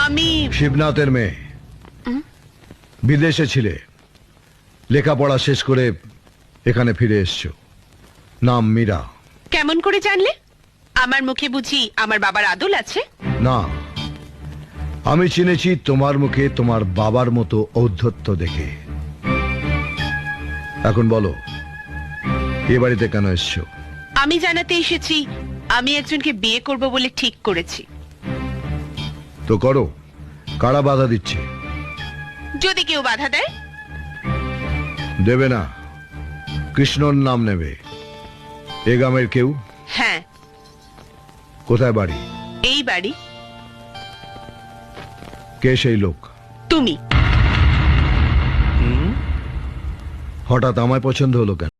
আমি শিবনাথের মেয়ে, বিদেশে ছিলে, লেখাপড়া শেষ করে এখানে ফিরে এসছো। নাম মীরা। কেমন করে জানলে? আমার মুখে বুঝি আমার বাবার আদল আছে? না, আমি চিনেছি তোমার মুখে তোমার বাবার মতো ঔদ্ধত্য দেখে। এখন বলো, এ বাড়িতে কেন এসছো? আমি জানাতে এসেছি আমি একজনকে বিয়ে করব বলে ঠিক করেছি। তো করো, কারা বাধা দিচ্ছে? যদি কেউ বাধা দেয়? দেবে না, কৃষ্ণর নাম নেবে। এ গ্রামের কেউ? হ্যাঁ। কোথায় বাড়ি? এই বাড়ি। কে সেই লোক? তুমি। হঠাৎ আমায় পছন্দ হলো কেন?